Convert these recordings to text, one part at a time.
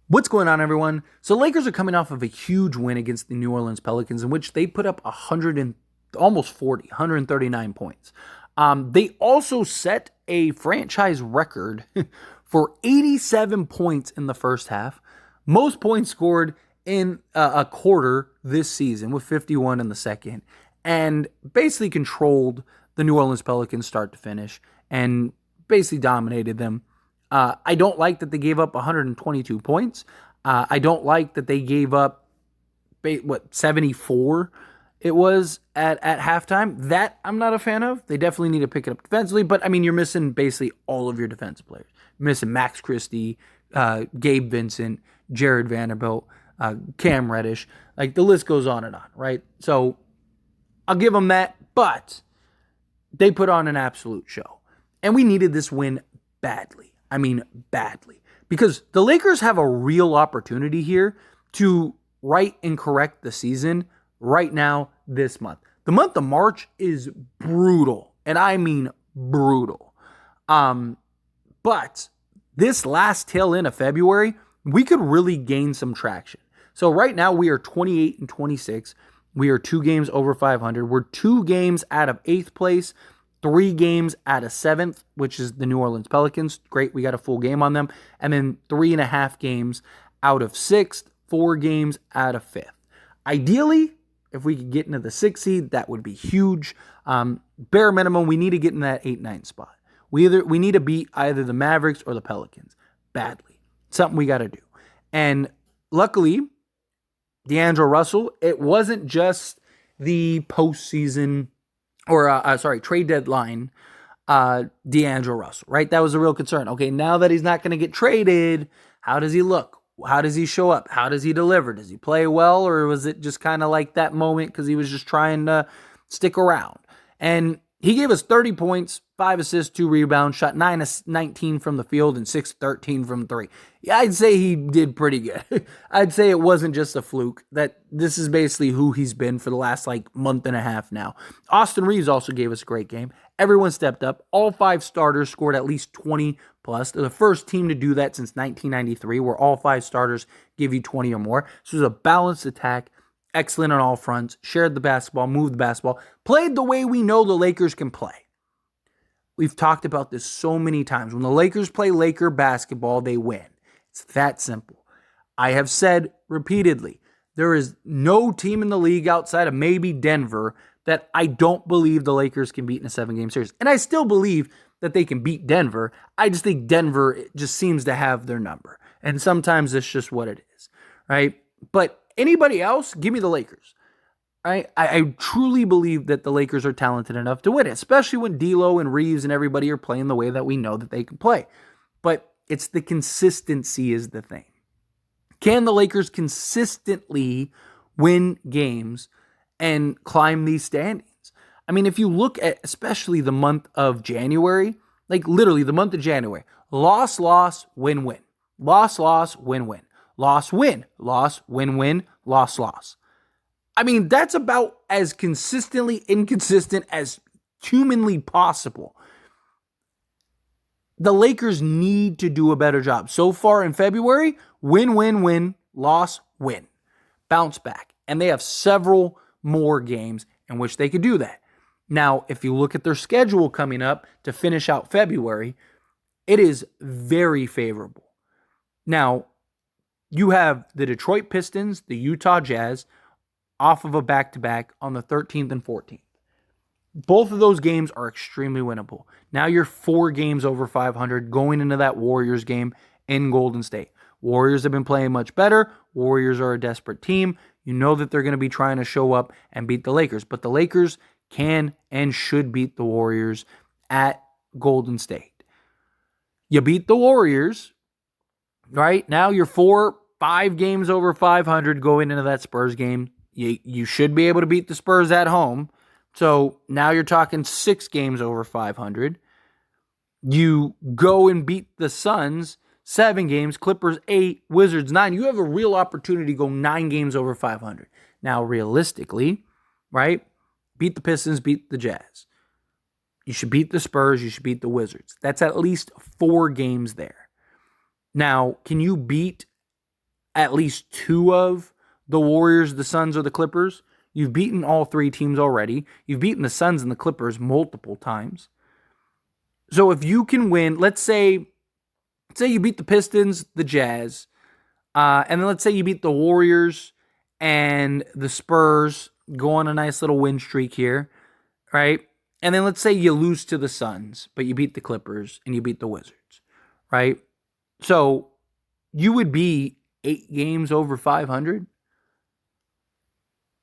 What's going on, everyone? So, Lakers are coming off of a huge win against the New Orleans Pelicans, in which they put up 100 and almost 40, 139 points. They also set a franchise record for 87 points in the first half, most points scored in a quarter this season, with 51 in the second, and basically controlled the New Orleans Pelicans start to finish and basically dominated them. I don't like that they gave up 122 points. I don't like that they gave up 74 it was at halftime. That I'm not a fan of. They definitely need to pick it up defensively, but I mean, you're missing basically all of your defensive players. You're missing Max Christie, Gabe Vincent, Jared Vanderbilt, Cam Reddish. Like, the list goes on, right? So I'll give them that, but they put on an absolute show. And we needed this win badly. I mean, badly. Because the Lakers have a real opportunity here to right and correct the season right now this month. The month of March is brutal. And I mean brutal. But this last tail end of February, we could really gain some traction. So right now we are 28 and 26. We are 2 games over 500. We're 2 games out of 8th place. 3 games out of 7th, which is the New Orleans Pelicans. Great, we got a full game on them. And then 3.5 games out of 6th, 4 games out of 5th. Ideally, if we could get into the 6th seed, that would be huge. Bare minimum, we need to get in that 8-9 spot. We need to beat either the Mavericks or the Pelicans badly. Something we got to do. And luckily, D'Angelo Russell, it wasn't just the postseason trade deadline, D'Angelo Russell, right? That was a real concern. Okay, now that he's not going to get traded, how does he look? How does he show up? How does he deliver? Does he play well, or was it just kind of like that moment because he was just trying to stick around? And he gave us 30 points, 5 assists, 2 rebounds, shot 9 of 19 from the field and 6 of 13 from 3. Yeah, I'd say he did pretty good. I'd say it wasn't just a fluke. That this is basically who he's been for the last month and a half now. Austin Reeves also gave us a great game. Everyone stepped up. All 5 starters scored at least 20 plus. They're the first team to do that since 1993, where all 5 starters give you 20 or more. So it was a balanced attack. Excellent on all fronts, shared the basketball, moved the basketball, played the way we know the Lakers can play. We've talked about this so many times. When the Lakers play Laker basketball, they win. It's that simple. I have said repeatedly, there is no team in the league outside of maybe Denver that I don't believe the Lakers can beat in a 7-game series. And I still believe that they can beat Denver. I just think Denver just seems to have their number. And sometimes it's just what it is, right? But anybody else, give me the Lakers. Right? I truly believe that the Lakers are talented enough to win it, especially when D'Lo and Reeves and everybody are playing the way that we know that they can play. But it's the consistency is the thing. Can the Lakers consistently win games and climb these standings? I mean, if you look at especially the month of January, literally the month of January, loss, win, win. Loss, win, win. Loss, win. Loss, win, win. Loss. I mean, that's about as consistently inconsistent as humanly possible. The Lakers need to do a better job. So far in February, win, win, win, loss, win. Bounce back. And they have several more games in which they could do that. Now, if you look at their schedule coming up to finish out February, it is very favorable. Now, you have the Detroit Pistons, the Utah Jazz, off of a back-to-back on the 13th and 14th. Both of those games are extremely winnable. Now you're 4 games over 500 going into that Warriors game in Golden State. Warriors have been playing much better. Warriors are a desperate team. You know that they're going to be trying to show up and beat the Lakers. But the Lakers can and should beat the Warriors at Golden State. You beat the Warriors, right? Now you're 5 games over 500 going into that Spurs game. You should be able to beat the Spurs at home. So now you're talking 6 games over 500. You go and beat the Suns 7 games, Clippers 8, Wizards 9. You have a real opportunity to go 9 games over 500. Now, realistically, right? Beat the Pistons, beat the Jazz. You should beat the Spurs. You should beat the Wizards. That's at least 4 games there. Now, can you beat at least two of the Warriors, the Suns, or the Clippers. You've beaten all three teams already. You've beaten the Suns and the Clippers multiple times. So if you can win, let's say you beat the Pistons, the Jazz, and then let's say you beat the Warriors and the Spurs, go on a nice little win streak here, right? And then let's say you lose to the Suns, but you beat the Clippers and you beat the Wizards, right? So you would be 8 games over 500.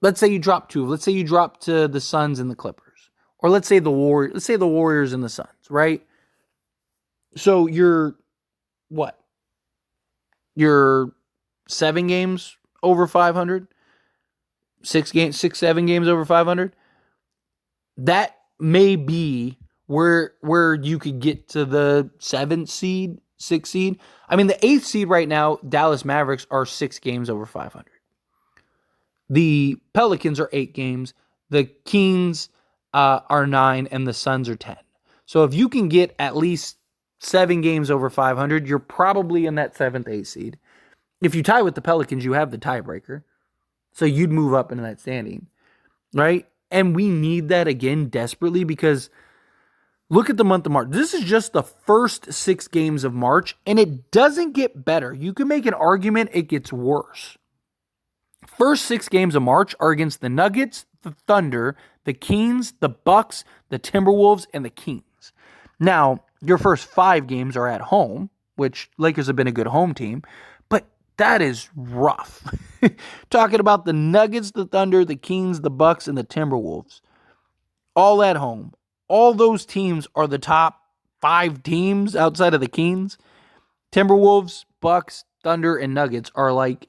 Let's say you drop 2. Let's say you drop to the Suns and the Clippers. Or let's say the Warriors and the Suns, right? So you're what? You're 7 games over 500? 7 games over 500? That may be where you could get to the 7th seed, 6th seed. I mean, the 8th seed right now, Dallas Mavericks, are 6 games over 500. The Pelicans are 8 games. The Kings are 9, and the Suns are 10. So if you can get at least 7 games over 500, you're probably in that 7th, 8th seed. If you tie with the Pelicans, you have the tiebreaker. So you'd move up into that standing, right? And we need that again desperately because look at the month of March. This is just the first 6 games of March, and it doesn't get better. You can make an argument it gets worse. First 6 games of March are against the Nuggets, the Thunder, the Kings, the Bucks, the Timberwolves, and the Kings. Now, your first 5 games are at home, which Lakers have been a good home team, but that is rough. Talking about the Nuggets, the Thunder, the Kings, the Bucks, and the Timberwolves. All at home. All those teams are the top 5 teams outside of the Kings. Timberwolves, Bucks, Thunder, and Nuggets are like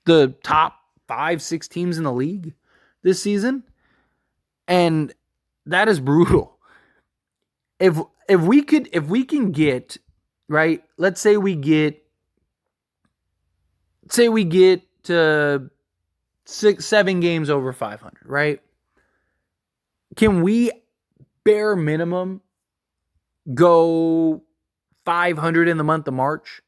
the top 5, 6 teams in the league this season. And that is brutal. If we can get, right, let's say we get to 7 games over 500, right? Can we bare minimum go 500 in the month of March?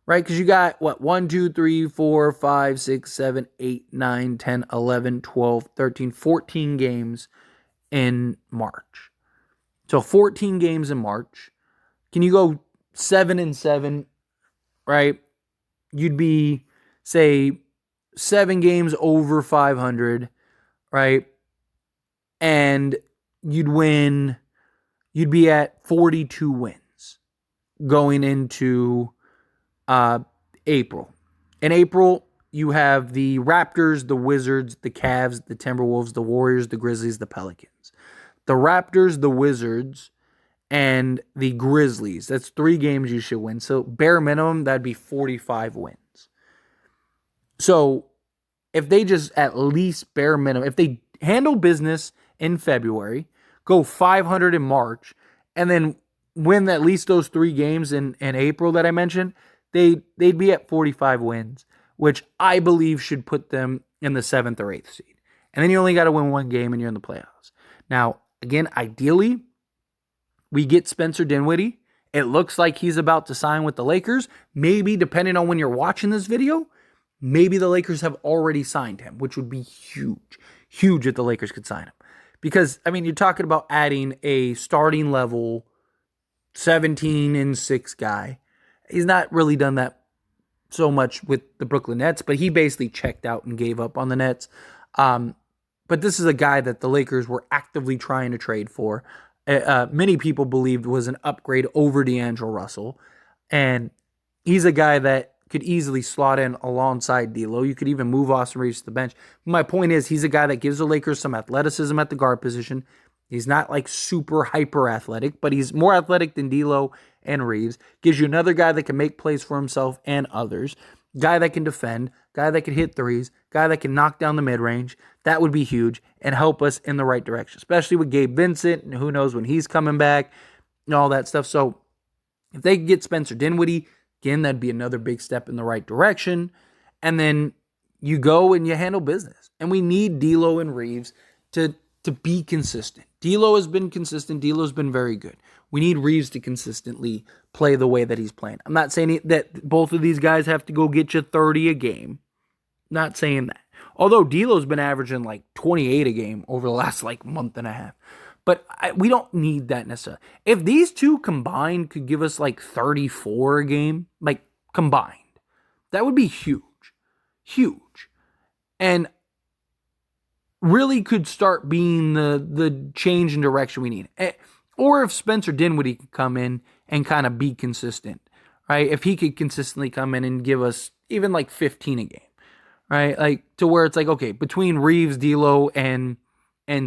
Right? Because you got, 1, 2, 3, 4, 5, 6, 7, 8, 9, 10, 11, 12, 13, 14 games in March. So 14 games in March. Can you go 7-7, right? You'd be, say, 7 games over 500, right? And you'd be at 42 wins going into April. In April, you have the Raptors, the Wizards, the Cavs, the Timberwolves, the Warriors, the Grizzlies, the Pelicans. The Raptors, the Wizards, and the Grizzlies. That's 3 games you should win. So bare minimum, that'd be 45 wins. So if they just at least bare minimum, if they handle business in February, go 500 in March, and then win at least those 3 games in April that I mentioned, they'd be at 45 wins, which I believe should put them in the 7th or 8th seed. And then you only got to win 1 game and you're in the playoffs. Now, again, ideally, we get Spencer Dinwiddie. It looks like he's about to sign with the Lakers. Maybe, depending on when you're watching this video, maybe the Lakers have already signed him, which would be huge. Huge if the Lakers could sign him. Because, I mean, you're talking about adding a starting level 17-6 guy. He's not really done that so much with the Brooklyn Nets, but he basically checked out and gave up on the Nets. But this is a guy that the Lakers were actively trying to trade for. Many people believed was an upgrade over D'Angelo Russell. And he's a guy that could easily slot in alongside D'Lo. You could even move Austin Reeves to the bench. My point is, he's a guy that gives the Lakers some athleticism at the guard position. He's not like super hyper athletic, but he's more athletic than D'Lo and Reeves. Gives you another guy that can make plays for himself and others. Guy that can defend. Guy that can hit threes. Guy that can knock down the mid-range. That would be huge and help us in the right direction, especially with Gabe Vincent and who knows when he's coming back and all that stuff. So if they could get Spencer Dinwiddie, again, that'd be another big step in the right direction. And then you go and you handle business. And we need D'Lo and Reeves to be consistent. D'Lo has been consistent. D'Lo's been very good. We need Reeves to consistently play the way that he's playing. I'm not saying that both of these guys have to go get you 30 a game. Not saying that. Although D'Lo's been averaging like 28 a game over the last like month and a half. But we don't need that necessarily. If these two combined could give us like 34 a game, like combined, that would be huge. Huge. And really could start being the change in direction we need. Or if Spencer Dinwiddie could come in and kind of be consistent, right? If he could consistently come in and give us even like 15 a game, right? Like to where it's like, okay, between Reeves, D'Lo, and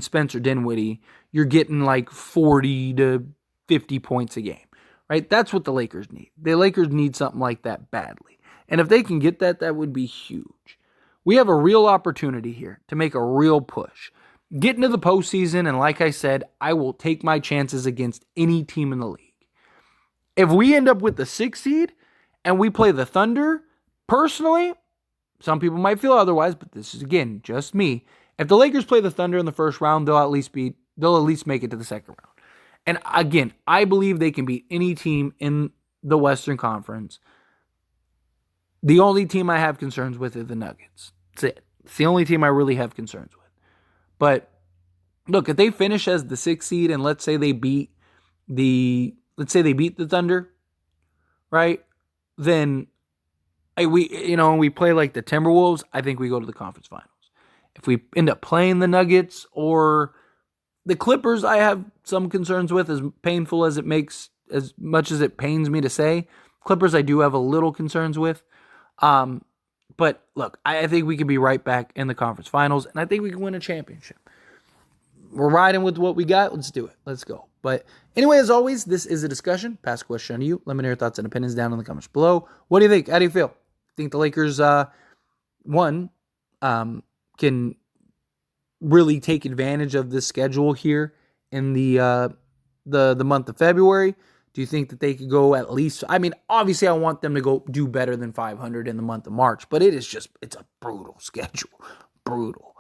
Spencer Dinwiddie, you're getting like 40 to 50 points a game, right? That's what the Lakers need. The Lakers need something like that badly. And if they can get that, that would be huge. We have a real opportunity here to make a real push. Get into the postseason, and like I said, I will take my chances against any team in the league. If we end up with the 6th seed and we play the Thunder, personally, some people might feel otherwise, but this is, again, just me. If the Lakers play the Thunder in the first round, they'll at least make it to the second round. And again, I believe they can beat any team in the Western Conference. The only team I have concerns with is the Nuggets. That's it. It's the only team I really have concerns with. But look, if they finish as the 6th seed and let's say they beat the Thunder, right? Then we play like the Timberwolves, I think we go to the conference finals. If we end up playing the Nuggets or the Clippers, I have some concerns with, as painful as it makes, as much as it pains me to say. Clippers I do have a little concerns with. But look, I think we could be right back in the conference finals, and I think we can win a championship. We're riding with what we got. Let's do it. Let's go. But anyway, as always, this is a discussion. Pass a question to you. Let me know your thoughts and opinions down in the comments below. What do you think? How do you feel? Think the Lakers, can really take advantage of this schedule here in the month of February? Do you think that they could go at least, obviously I want them to go do better than 500 in the month of March, but it's a brutal schedule. Brutal.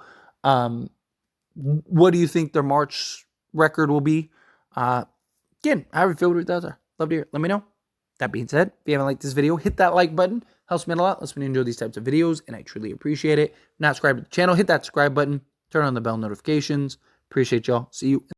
What do you think their March record will be? Again, however you feel, what your thoughts are. Love to hear it. Let me know. That being said, if you haven't liked this video, hit that like button. Helps me a lot. Lets me enjoy these types of videos, and I truly appreciate it. If not subscribed to the channel, hit that subscribe button. Turn on the bell notifications. Appreciate y'all. See you.